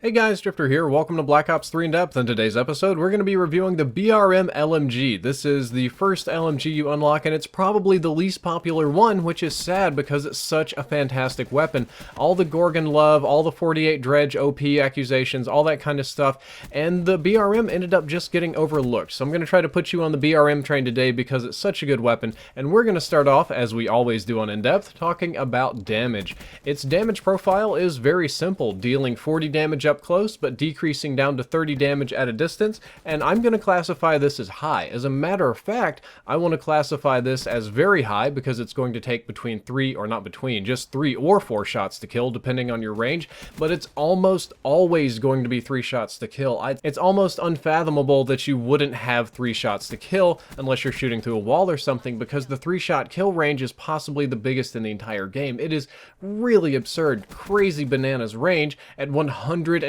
Hey guys, Drifter here. Welcome to Black Ops 3 In Depth. In today's episode, we're going to be reviewing the BRM LMG. This is the first LMG you unlock, and it's probably the least popular one, which is sad because it's such a fantastic weapon. All the Gorgon love, all the 48 Dredge OP accusations, all that kind of stuff, and the BRM ended up just getting overlooked. So I'm going to try to put you on the BRM train today because it's such a good weapon, and we're going to start off, as we always do on In Depth, talking about damage. Its damage profile is very simple, dealing 40 damage up close, but decreasing down to 30 damage at a distance, and I'm going to classify this as high. As a matter of fact, I want to classify this as very high because it's going to take just 3 or 4 shots to kill, depending on your range, but it's almost always going to be 3 shots to kill. It's almost unfathomable that you wouldn't have 3 shots to kill unless you're shooting through a wall or something, because the 3-shot kill range is possibly the biggest in the entire game. It is really absurd, crazy bananas range at 127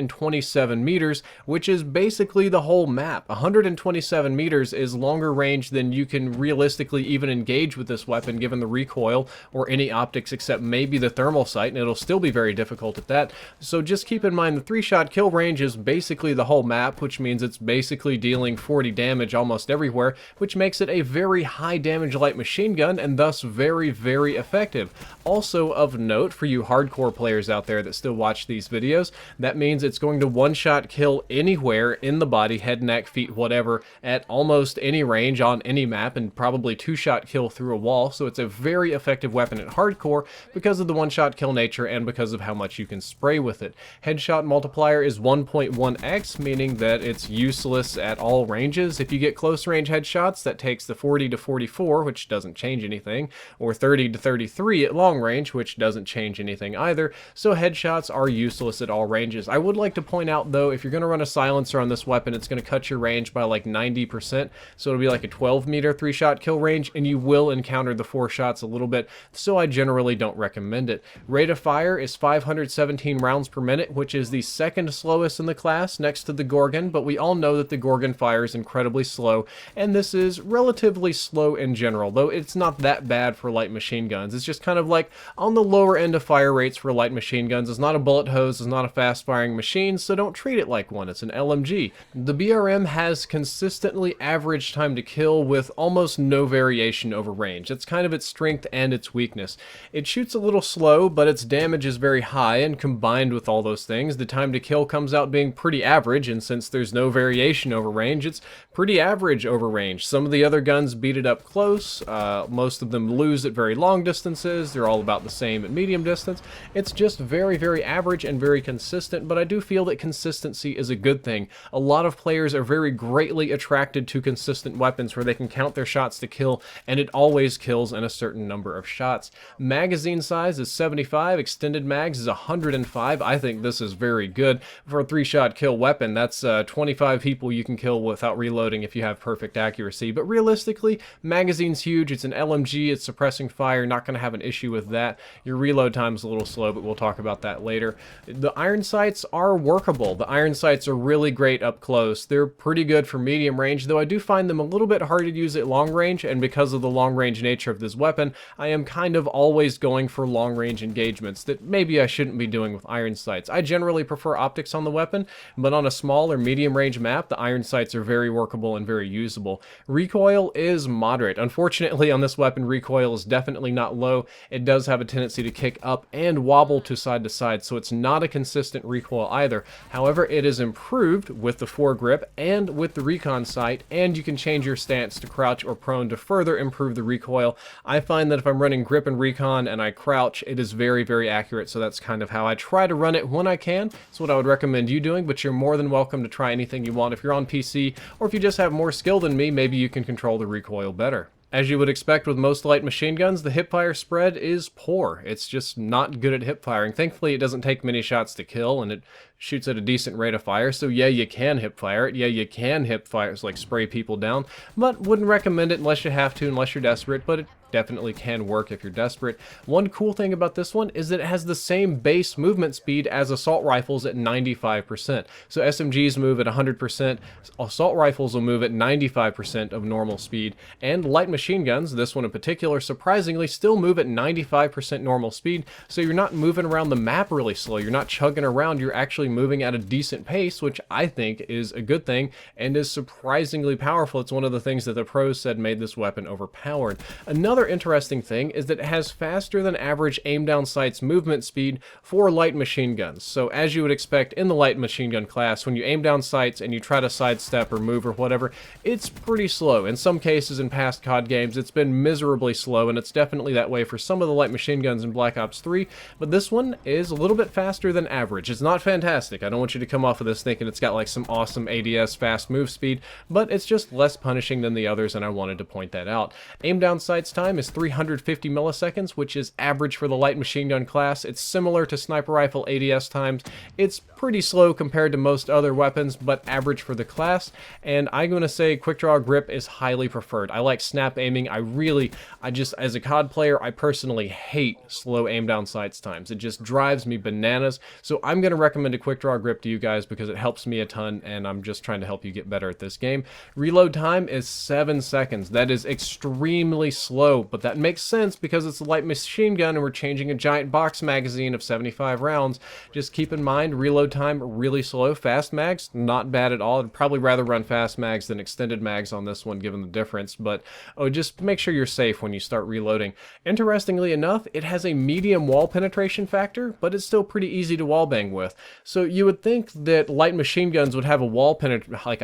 meters, which is basically the whole map. 127 meters is longer range than you can realistically even engage with this weapon given the recoil or any optics except maybe the thermal sight, and it'll still be very difficult at that. So just keep in mind the 3-shot kill range is basically the whole map, which means it's basically dealing 40 damage almost everywhere, which makes it a very high damage light machine gun and thus very, very effective. Also of note for you hardcore players out there that still watch these videos, that means it's going to one-shot kill anywhere in the body, head, neck, feet, whatever, at almost any range on any map, and probably 2-shot kill through a wall. So it's a very effective weapon at hardcore because of the one-shot kill nature and because of how much you can spray with it. Headshot multiplier is 1.1x, meaning that it's useless at all ranges. If you get close range headshots, that takes the 40 to 44, which doesn't change anything, or 30 to 33 at long range, which doesn't change anything either. So headshots are useless at all ranges. I would like to point out though, if you're going to run a silencer on this weapon, it's going to cut your range by like 90%, so it'll be like a 12 meter 3-shot kill range, and you will encounter the 4 shots a little bit, so I generally don't recommend it. Rate of fire is 517 rounds per minute, which is the second slowest in the class next to the Gorgon, but we all know that the Gorgon fires incredibly slow, and this is relatively slow in general, though it's not that bad for light machine guns. It's just kind of like on the lower end of fire rates for light machine guns. It's not a bullet hose, it's not a fast firing machine, so don't treat it like one. It's an LMG. The BRM has consistently average time to kill with almost no variation over range. It's kind of its strength and its weakness. It shoots a little slow, but its damage is very high, and combined with all those things, the time to kill comes out being pretty average, and since there's no variation over range, it's pretty average over range. Some of the other guns beat it up close, most of them lose at very long distances, they're all about the same at medium distance. It's just very, very average and very consistent, but I do feel that consistency is a good thing. A lot of players are very greatly attracted to consistent weapons where they can count their shots to kill, and it always kills in a certain number of shots. Magazine size is 75, extended mags is 105. I think this is very good for a 3-shot kill weapon. That's 25 people you can kill without reloading if you have perfect accuracy, but realistically, magazine's huge. It's an LMG, it's suppressing fire, not going to have an issue with that. Your reload time is a little slow, but we'll talk about that later. The iron sights are workable. The iron sights are really great up close. They're pretty good for medium range, though I do find them a little bit hard to use at long range, and because of the long range nature of this weapon, I am kind of always going for long range engagements that maybe I shouldn't be doing with iron sights. I generally prefer optics on the weapon, but on a small or medium range map, the iron sights are very workable and very usable. Recoil is moderate. Unfortunately, on this weapon, recoil is definitely not low. It does have a tendency to kick up and wobble to side, so it's not a consistent recoil either. However, it is improved with the foregrip and with the recon sight, and you can change your stance to crouch or prone to further improve the recoil. I find that if I'm running grip and recon and I crouch, it is very, very accurate, so that's kind of how I try to run it when I can. It's what I would recommend you doing, but you're more than welcome to try anything you want. If you're on PC, or if you just have more skill than me, maybe you can control the recoil better. As you would expect with most light machine guns, the hipfire spread is poor. It's just not good at hip firing. Thankfully, it doesn't take many shots to kill, and it shoots at a decent rate of fire, so yeah, you can hip fire it. Yeah, you can hip fire, like spray people down, but wouldn't recommend it unless you have to, unless you're desperate, but it definitely can work if you're desperate. One cool thing about this one is that it has the same base movement speed as assault rifles at 95%. So SMGs move at 100%, assault rifles will move at 95% of normal speed, and light machine guns, this one in particular, surprisingly still move at 95% normal speed, so you're not moving around the map really slow, you're not chugging around, you're actually moving at a decent pace, which I think is a good thing and is surprisingly powerful. It's one of the things that the pros said made this weapon overpowered. Another interesting thing is that it has faster than average aim down sights movement speed for light machine guns. So as you would expect in the light machine gun class, when you aim down sights and you try to sidestep or move or whatever, it's pretty slow. In some cases in past COD games, it's been miserably slow, and it's definitely that way for some of the light machine guns in Black Ops 3, but this one is a little bit faster than average. It's not fantastic. I don't want you to come off of this thinking it's got like some awesome ADS fast move speed, but it's just less punishing than the others, and I wanted to point that out. Aim down sights time is 350 milliseconds, which is average for the light machine gun class. It's similar to sniper rifle ADS times. It's pretty slow compared to most other weapons, but average for the class, and I'm going to say quick draw grip is highly preferred. I like snap aiming. I just, as a COD player, I personally hate slow aim down sights times. It just drives me bananas, so I'm going to recommend a quick draw grip to you guys because it helps me a ton, and I'm just trying to help you get better at this game. Reload time is 7 seconds. That is extremely slow, but that makes sense because it's a light machine gun and we're changing a giant box magazine of 75 rounds. Just keep in mind, reload time really slow. Fast mags, not bad at all. I'd probably rather run fast mags than extended mags on this one given the difference, but just make sure you're safe when you start reloading. Interestingly enough, it has a medium wall penetration factor, but it's still pretty easy to wallbang with. So you would think that light machine guns would have a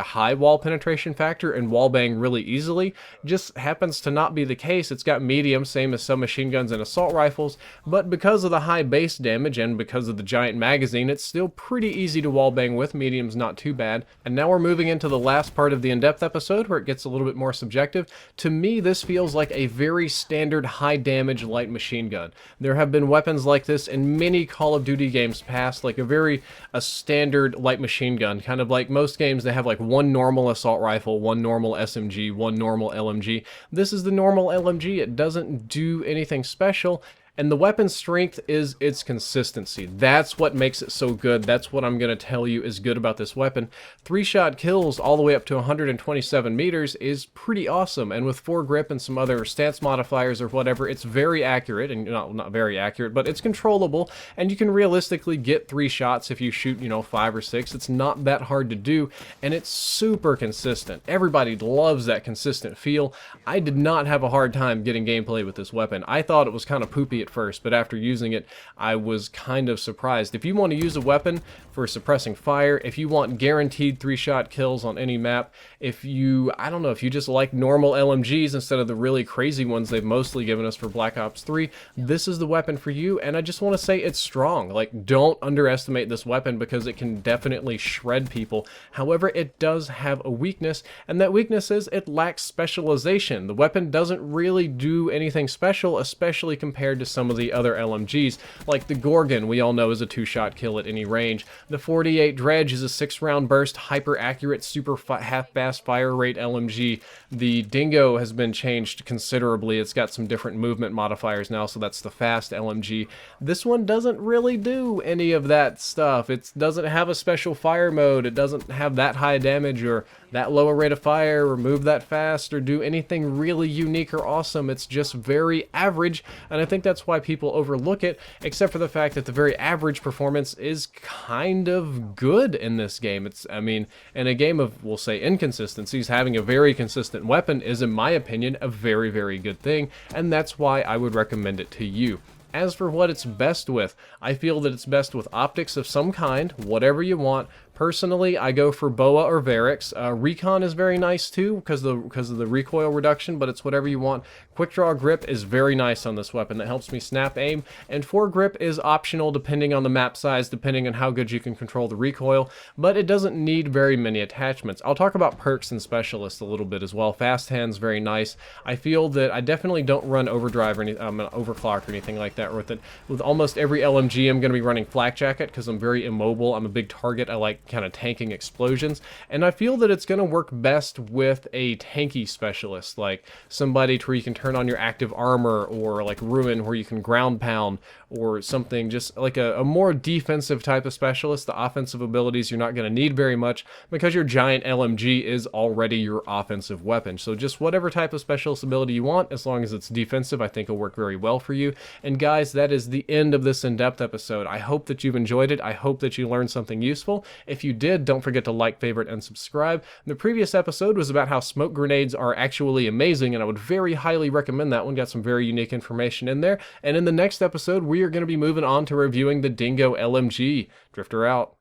high wall penetration factor and wallbang really easily. Just happens to not be the case. It's got medium, same as some machine guns and assault rifles, but because of the high base damage and because of the giant magazine, it's still pretty easy to wallbang with. Medium's not too bad. And now we're moving into the last part of the in-depth episode where it gets a little bit more subjective. To me, this feels like a very standard high damage light machine gun. There have been weapons like this in many Call of Duty games past, like a standard light machine gun, kind of like most games. They have like one normal assault rifle, one normal SMG, one normal LMG. This is the normal LMG. It doesn't do anything special. And the weapon's strength is its consistency. That's what makes it so good. That's what I'm going to tell you is good about this weapon. 3-shot kills all the way up to 127 meters is pretty awesome. And with 4 grip and some other stance modifiers or whatever, it's very accurate. And not very accurate, but it's controllable. And you can realistically get 3 shots if you shoot, 5 or 6. It's not that hard to do. And it's super consistent. Everybody loves that consistent feel. I did not have a hard time getting gameplay with this weapon. I thought it was kind of poopy at first, but after using it, I was kind of surprised. If you want to use a weapon for suppressing fire, if you want guaranteed 3-shot kills on any map, if you just like normal LMGs instead of the really crazy ones they've mostly given us for Black Ops 3, this is the weapon for you. And I just want to say it's strong. Like, don't underestimate this weapon because it can definitely shred people. However, it does have a weakness, and that weakness is it lacks specialization. The weapon doesn't really do anything special, especially compared to some of the other LMGs, like the Gorgon, we all know is a 2-shot kill at any range. The 48 Dredge is a 6-round burst, hyper-accurate, super half-fast fire rate LMG. The Dingo has been changed considerably. It's got some different movement modifiers now, so that's the fast LMG. This one doesn't really do any of that stuff. It doesn't have a special fire mode. It doesn't have that high damage or that low a rate of fire or move that fast or do anything really unique or awesome. It's just very average, and I think that's why people overlook it, except for the fact that the very average performance is kind of good in this game. In a game of, we'll say, inconsistencies, having a very consistent weapon is, in my opinion, a very, very good thing, and that's why I would recommend it to you. As for what it's best with, I feel that it's best with optics of some kind, whatever you want. Personally, I go for BOA or Varix. RECON is very nice too because of the recoil reduction, but it's whatever you want. Quick draw grip is very nice on this weapon. That helps me snap aim, and foregrip is optional depending on the map size, depending on how good you can control the recoil, but it doesn't need very many attachments. I'll talk about perks and specialists a little bit as well. Fast hand's very nice. I feel that I definitely don't run overdrive or overclock or anything like that with it. With almost every LMG, I'm going to be running flak jacket because I'm very immobile. I'm a big target. I like kind of tanking explosions, and I feel that it's going to work best with a tanky specialist, like somebody to where you can turn on your active armor, or like Ruin where you can ground pound, or something just like a more defensive type of specialist. The offensive abilities you're not going to need very much because your giant LMG is already your offensive weapon. So just whatever type of specialist ability you want, as long as it's defensive, I think will work very well for you. And guys, that is the end of this in-depth episode. I hope that you've enjoyed it. I hope that you learned something useful. If you did, don't forget to like, favorite, and subscribe. The previous episode was about how smoke grenades are actually amazing, and I would very highly recommend that one. Got some very unique information in there. And in the next episode, we are going to be moving on to reviewing the Dingo LMG. Drifter out.